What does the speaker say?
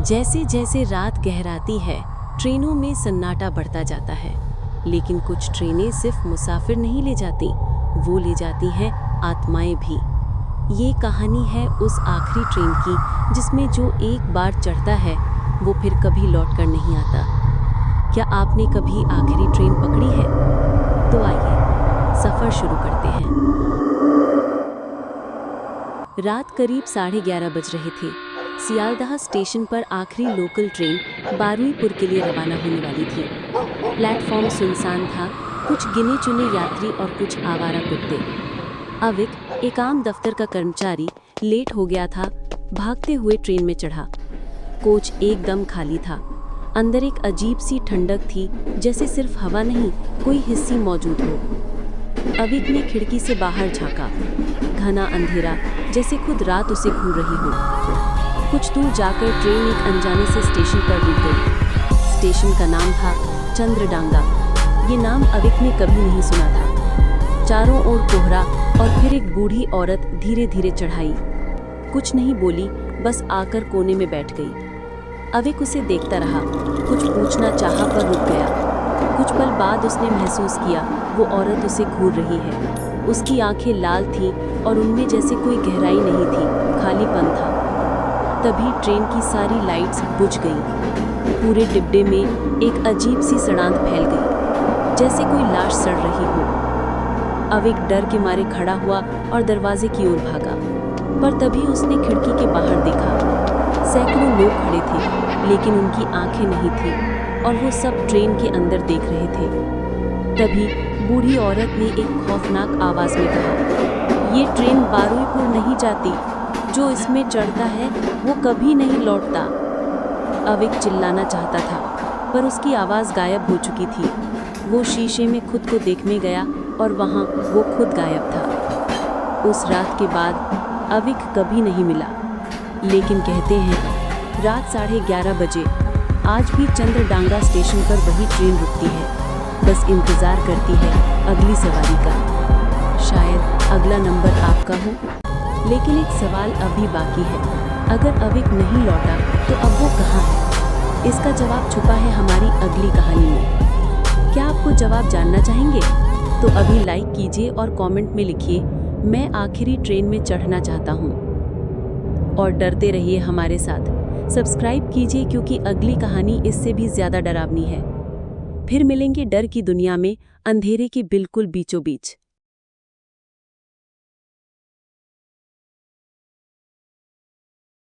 जैसे जैसे रात गहराती है, ट्रेनों में सन्नाटा बढ़ता जाता है। लेकिन कुछ ट्रेनें सिर्फ मुसाफिर नहीं ले जाती, वो ले जाती हैं आत्माएं भी। ये कहानी है उस आखिरी ट्रेन की जिसमें जो एक बार चढ़ता है वो फिर कभी लौट कर नहीं आता। क्या आपने कभी आखिरी ट्रेन पकड़ी है? तो आइए सफ़र शुरू करते हैं। रात करीब 11:30 बज रहे थे। सियालदह स्टेशन पर आखिरी लोकल ट्रेन बारुईपुर के लिए रवाना होने वाली थी। प्लेटफॉर्म सुनसान था, कुछ गिने चुने यात्री और कुछ आवारा कुत्ते। अविक, एक आम दफ्तर का कर्मचारी, लेट हो गया था। भागते हुए ट्रेन में चढ़ा। कोच एकदम खाली था। अंदर एक अजीब सी ठंडक थी, जैसे सिर्फ हवा नहीं, कोई हिस्सी मौजूद हो। अविक ने खिड़की से बाहर झांका। घना अंधेरा, जैसे खुद रात उसे घूर रही हो। कुछ दूर जाकर ट्रेन एक अनजाने से स्टेशन पर रुक गई। स्टेशन का नाम था चंद्रडांगा। ये नाम अविक ने कभी नहीं सुना था। चारों ओर कोहरा और फिर एक बूढ़ी औरत धीरे धीरे चढ़ाई। कुछ नहीं बोली, बस आकर कोने में बैठ गई। अविक उसे देखता रहा। कुछ पूछना चाहा पर रुक गया। कुछ पल बाद उसने महसूस किया वो औरत उसे घूर रही है। उसकी आंखें लाल थीं और उनमें जैसे कोई गहराई नहीं थी, खालीपन था। तभी ट्रेन की सारी लाइट्स बुझ गईं। पूरे डिब्बे में एक अजीब सी सड़ांध फैल गई, जैसे कोई लाश सड़ रही हो। अविक डर के मारे खड़ा हुआ और दरवाजे की ओर भागा, पर तभी उसने खिड़की के बाहर देखा। सैकड़ों लोग खड़े थे, लेकिन उनकी आंखें नहीं थीं और वो सब ट्रेन के अंदर देख रहे थे। तभी बूढ़ी औरत ने एक खौफनाक आवाज़ में कहा, "ये ट्रेन बारुईपुर नहीं जाती। जो इसमें चढ़ता है वो कभी नहीं लौटता।" अविक चिल्लाना चाहता था, पर उसकी आवाज़ गायब हो चुकी थी। वो शीशे में खुद को देखने गया और वहाँ वो खुद गायब था। उस रात के बाद अविक कभी नहीं मिला। लेकिन कहते हैं रात 11:30 बजे आज भी चंद्रडांगा स्टेशन पर वही ट्रेन रुकती है, बस इंतज़ार करती है अगली सवारी का। शायद अगला नंबर आपका हो। लेकिन एक सवाल अभी बाकी है। अगर अविक नहीं लौटा तो अब वो कहाँ है? इसका जवाब छुपा है हमारी अगली कहानी में। क्या आपको जवाब जानना चाहेंगे? तो अभी लाइक कीजिए और कमेंट में लिखिए, मैं आखिरी ट्रेन में चढ़ना चाहता हूँ। और डरते रहिए हमारे साथ। सब्सक्राइब कीजिए क्योंकि अगली कहानी इससे भी ज़्यादा डरावनी है। फिर मिलेंगे डर की दुनिया में, अंधेरे के बिल्कुल बीचों बीच।